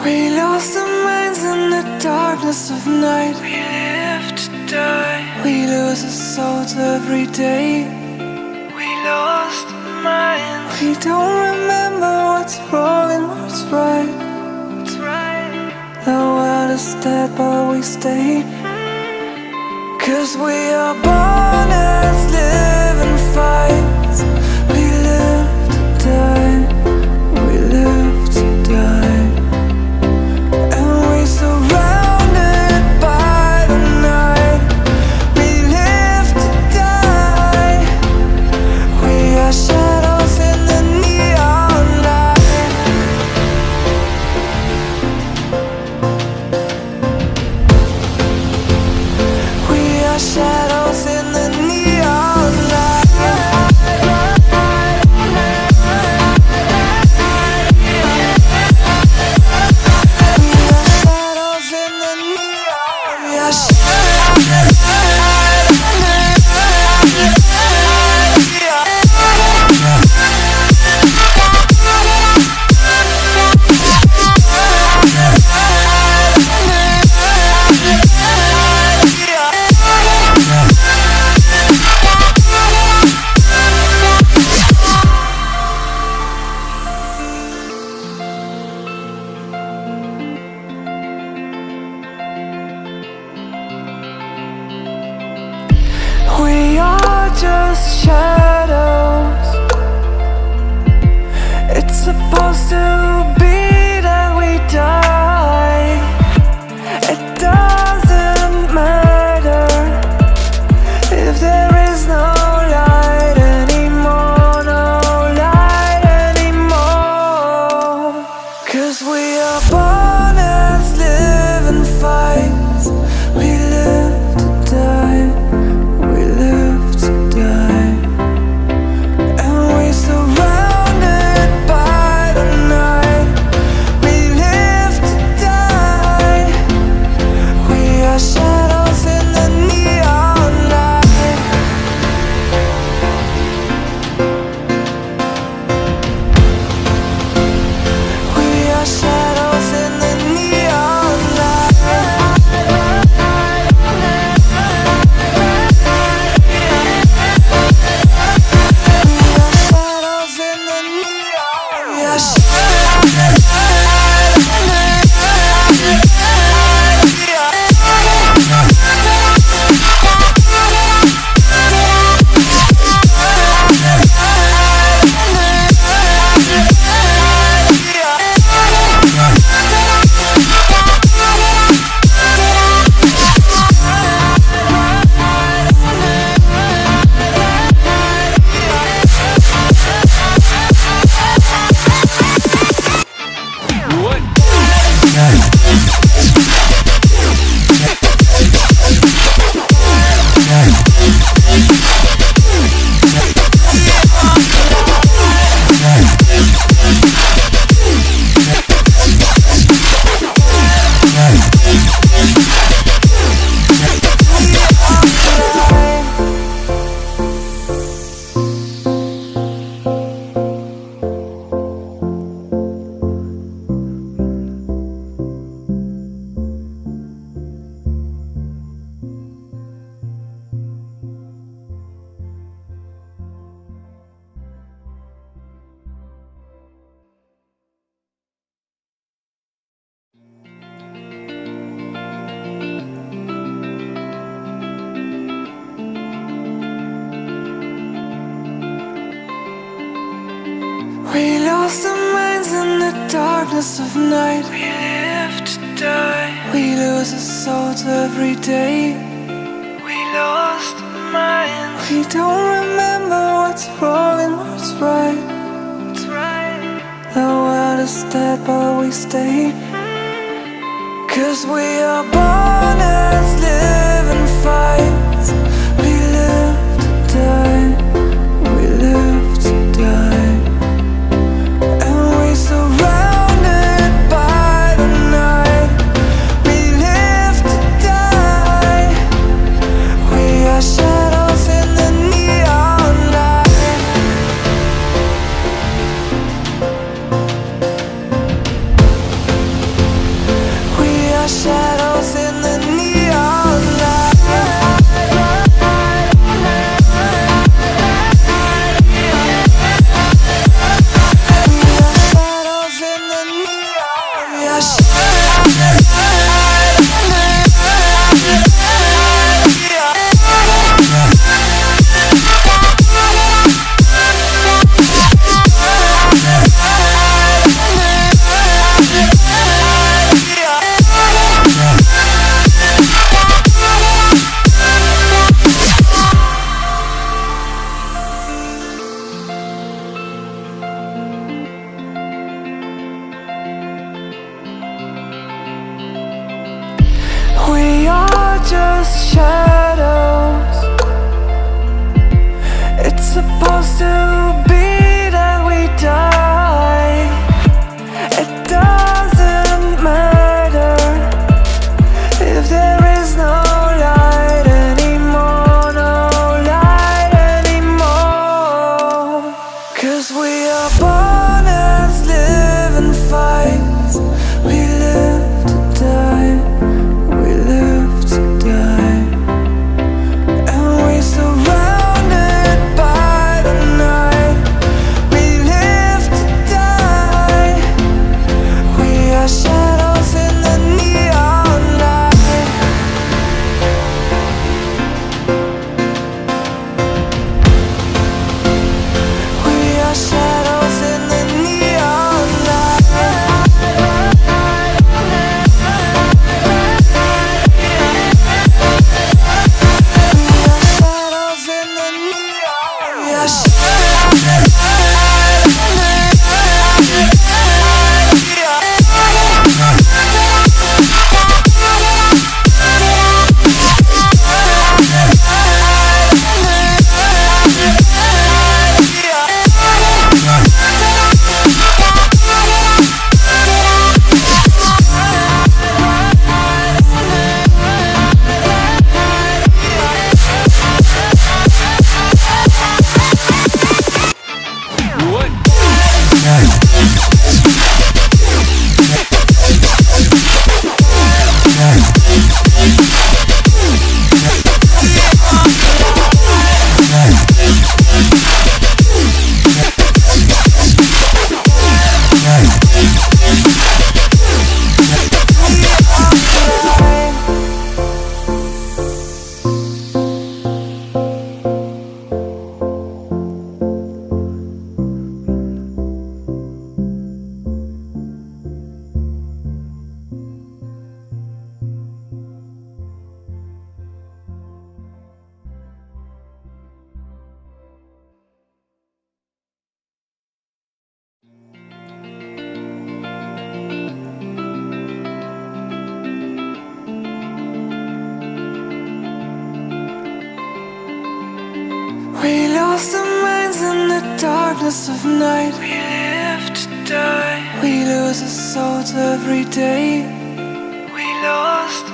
We lost our minds in the darkness of night. We live to die. We lose our souls every day. We lost our minds. We don't remember what's wrong and what's right. What's right? The world is dead but we stay. 'Cause we are born as living fights. We live to die. We live to die. And we surrounded by the night. We live to die. We are shadows in the neon light. We are shadows in the neon light. We are just shadows. It's supposed to be that we die. It doesn't matter if there is no light anymore, no light anymore. 'Cause we are born as living fights. We live to die. We live to die. And we surrounded by the night. We live to die. We are shadows in the neon light. We are shadows in the neon light. We lost our minds in the darkness of night. We live to die. We lose our souls every day. We lost our minds. We don't remember what's wrong and what's right. What's right? The world is dead but we stay. 'Cause we are born as living fights. We live to die. We live to die. And we surrounded by the night. We live to die. We are shadows in the neon light. We lost our minds in the darkness of night. We live to die. We lose our souls every day. We lost